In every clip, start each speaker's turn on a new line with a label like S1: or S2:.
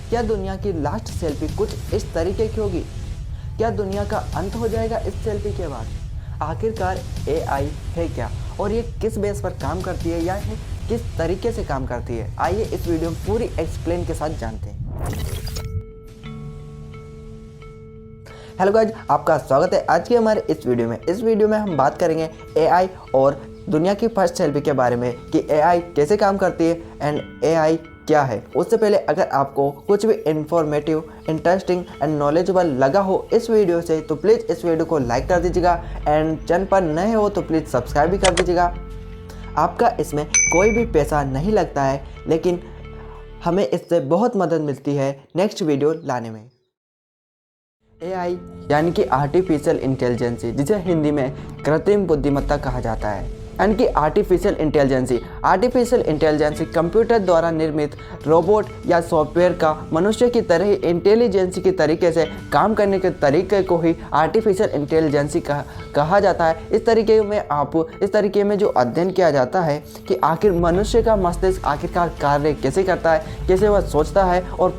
S1: क्या दुनिया की लास्ट सेल्फी कुछ इस तरीके की होगी? क्या दुनिया का अंत हो जाएगा इस सेल्फी के बाद? आखिरकार एआई है क्या और ये किस बेस पर काम करती है या ये किस तरीके से काम करती है? आइए इस वीडियो में पूरी एक्सप्लेन के साथ जानते हैं। हेलो गाइज, आपका स्वागत है आज के हमारे इस वीडियो में। इस वीडियो में हम बात करेंगे एआई और दुनिया की फर्स्ट सेल्फी के बारे में कि एआई कैसे काम करती है एंड एआई क्या है। उससे पहले अगर आपको कुछ भी इंफॉर्मेटिव, इंटरेस्टिंग एंड नॉलेजेबल लगा हो इस वीडियो से तो प्लीज़ इस वीडियो को लाइक कर दीजिएगा एंड चैनल पर नए हो तो प्लीज़ सब्सक्राइब भी कर दीजिएगा। आपका इसमें कोई भी पैसा नहीं लगता है, लेकिन हमें इससे बहुत मदद मिलती है नेक्स्ट वीडियो लाने में। एआई यानी कि आर्टिफिशियल इंटेलिजेंसी, जिसे हिंदी में कृत्रिम बुद्धिमत्ता कहा जाता है, यानी कि आर्टिफिशियल इंटेलिजेंसी कंप्यूटर द्वारा निर्मित रोबोट या सॉफ्टवेयर का मनुष्य की तरह ही इंटेलिजेंसी के तरीके से काम करने के तरीके को ही आर्टिफिशियल इंटेलिजेंसी कहा जाता है। इस तरीके में जो अध्ययन किया जाता है कि आखिर मनुष्य का मस्तिष्क आखिरकार कार्य कैसे करता है, कैसे वह सोचता है और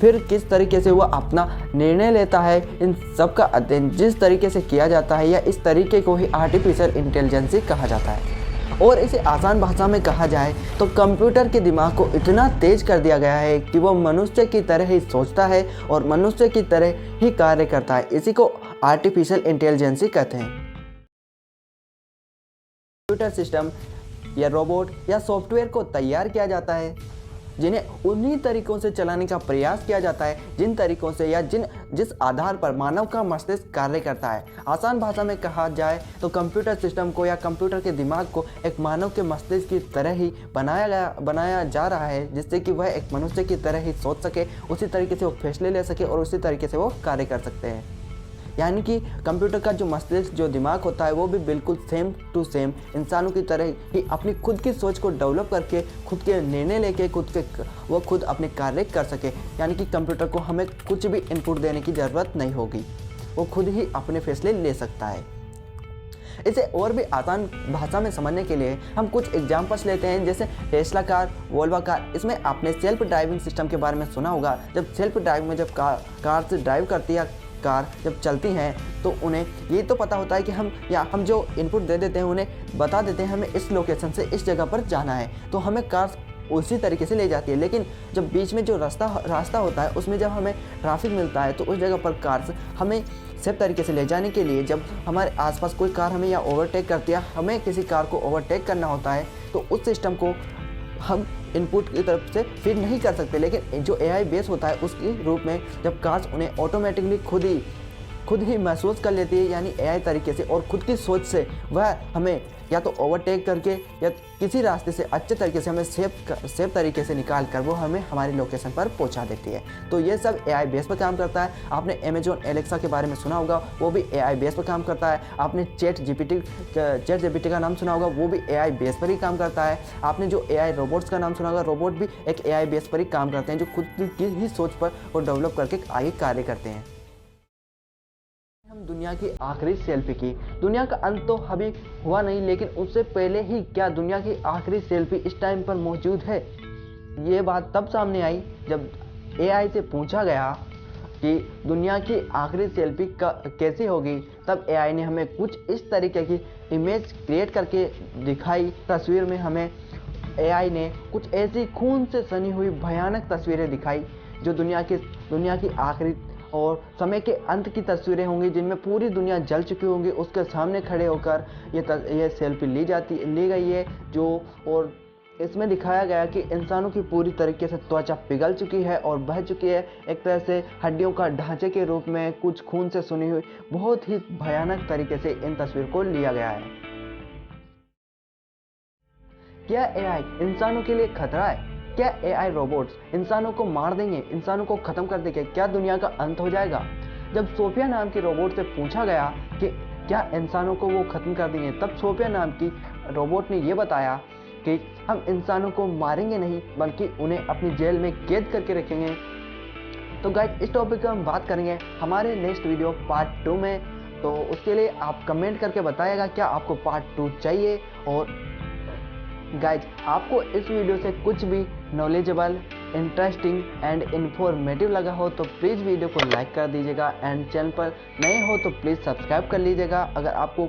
S1: फिर किस तरीके से वह अपना निर्णय लेता है, इन सब का अध्ययन जिस तरीके से किया जाता है या इस तरीके को ही आर्टिफिशियल इंटेलिजेंसी कहा जाता है। और इसे आसान भाषा में कहा जाए तो कंप्यूटर के दिमाग को इतना तेज कर दिया गया है कि वह मनुष्य की तरह ही सोचता है और मनुष्य की तरह ही कार्य करता है। इसी को आर्टिफिशियल इंटेलिजेंसी कहते हैं। कंप्यूटर सिस्टम या रोबोट या सॉफ्टवेयर को तैयार किया जाता है जिन्हें उन्हीं तरीकों से चलाने का प्रयास किया जाता है जिन तरीकों से या जिस आधार पर मानव का मस्तिष्क कार्य करता है। आसान भाषा में कहा जाए तो कंप्यूटर सिस्टम को या कंप्यूटर के दिमाग को एक मानव के मस्तिष्क की तरह ही बनाया जा रहा है, जिससे कि वह एक मनुष्य की तरह ही सोच सके, उसी तरीके से वो फैसले ले सके और उसी तरीके से वो कार्य कर सकते हैं। यानी कि कंप्यूटर का जो मस्तिष्क, जो दिमाग होता है, वो भी बिल्कुल सेम टू सेम इंसानों की तरह ही अपनी खुद की सोच को डेवलप करके, खुद के निर्णय लेके वो खुद अपने कार्य कर सके। यानी कि कंप्यूटर को हमें कुछ भी इनपुट देने की ज़रूरत नहीं होगी, वो खुद ही अपने फैसले ले सकता है। इसे और भी आसान भाषा में समझने के लिए हम कुछ एग्जांपल्स लेते हैं, जैसे टेस्ला कार, वोल्वो कार। इसमें आपने सेल्फ ड्राइविंग सिस्टम के बारे में सुना होगा। जब सेल्फ ड्राइविंग में जब कार से ड्राइव करती है, कार जब चलती हैं तो उन्हें ये तो पता होता है कि हम जो इनपुट दे देते हैं उन्हें बता देते हैं हमें इस लोकेशन से इस जगह पर जाना है, तो हमें कार उसी तरीके से ले जाती है। लेकिन जब बीच में जो रास्ता होता है उसमें जब हमें ट्रैफिक मिलता है तो उस जगह पर कार हमें सेफ तरीके से ले जाने के लिए, जब हमारे आसपास कोई कार हमें या ओवरटेक करती है, हमें किसी कार को ओवरटेक करना होता है, तो उस सिस्टम को हम इनपुट की तरफ से फीड नहीं कर सकते। लेकिन जो एआई बेस होता है उसके रूप में जब कार्स उन्हें ऑटोमेटिकली खुद ही महसूस कर लेती है, यानी एआई तरीके से और खुद की सोच से वह हमें या तो ओवरटेक करके या किसी रास्ते से अच्छे तरीके से हमें सेफ तरीके से निकाल कर वो हमें हमारी लोकेशन पर पहुंचा देती है। तो ये सब एआई बेस पर काम करता है। आपने अमेजॉन एलेक्सा के बारे में सुना होगा, वो भी एआई बेस पर काम करता है। आपने चैट जीपीटी का नाम सुना होगा, वो भी एआई बेस पर ही काम करता है। आपने जो एआई रोबोट्स का नाम सुना होगा, रोबोट भी एक एआई बेस पर ही काम करते हैं, जो खुद की ही सोच पर वो डेवलप करके आगे कार्य करते हैं। हम दुनिया की आखिरी सेल्फी की, दुनिया का अंत तो अभी हुआ नहीं, लेकिन उससे पहले ही क्या दुनिया की आखिरी सेल्फी इस टाइम पर मौजूद है? ये बात तब सामने आई जब एआई से पूछा गया कि दुनिया की आखिरी सेल्फी कैसी होगी। तब एआई ने हमें कुछ इस तरीके की इमेज क्रिएट करके दिखाई। तस्वीर में हमें एआई ने कुछ ऐसी खून से सनी हुई भयानक तस्वीरें दिखाई जो दुनिया की आखिरी और समय के अंत की तस्वीरें होंगी, जिनमें पूरी दुनिया जल चुकी होंगी। उसके सामने खड़े होकर ये सेल्फी ली गई है और इसमें दिखाया गया कि इंसानों की पूरी तरीके से त्वचा पिघल चुकी है और बह चुकी है, एक तरह से हड्डियों का ढांचे के रूप में कुछ खून से सुनी हुई। बहुत ही भयानक तरीके से इन तस्वीर को लिया गया है। क्या एआई इंसानों के लिए खतरा है? क्या एआई रोबोट्स इंसानों को मार देंगे, इंसानों को खत्म कर देंगे? क्या दुनिया का अंत हो जाएगा? जब सोफिया नाम की रोबोट से पूछा गया कि क्या इंसानों को वो खत्म कर देंगे, तब सोफिया नाम की रोबोट ने ये बताया कि हम इंसानों को मारेंगे नहीं, बल्कि उन्हें अपनी जेल में कैद करके रखेंगे। तो गाइस, इस टॉपिक पर हम बात करेंगे हमारे नेक्स्ट वीडियो पार्ट 2 में। तो उसके लिए आप कमेंट करके बताइएगा क्या आपको पार्ट 2 चाहिए। और गाइज, आपको इस वीडियो से कुछ भी नॉलेजेबल इंटरेस्टिंग एंड इन्फॉर्मेटिव लगा हो तो प्लीज़ वीडियो को लाइक कर दीजिएगा एंड चैनल पर नए हो तो प्लीज़ सब्सक्राइब कर लीजिएगा। अगर आपको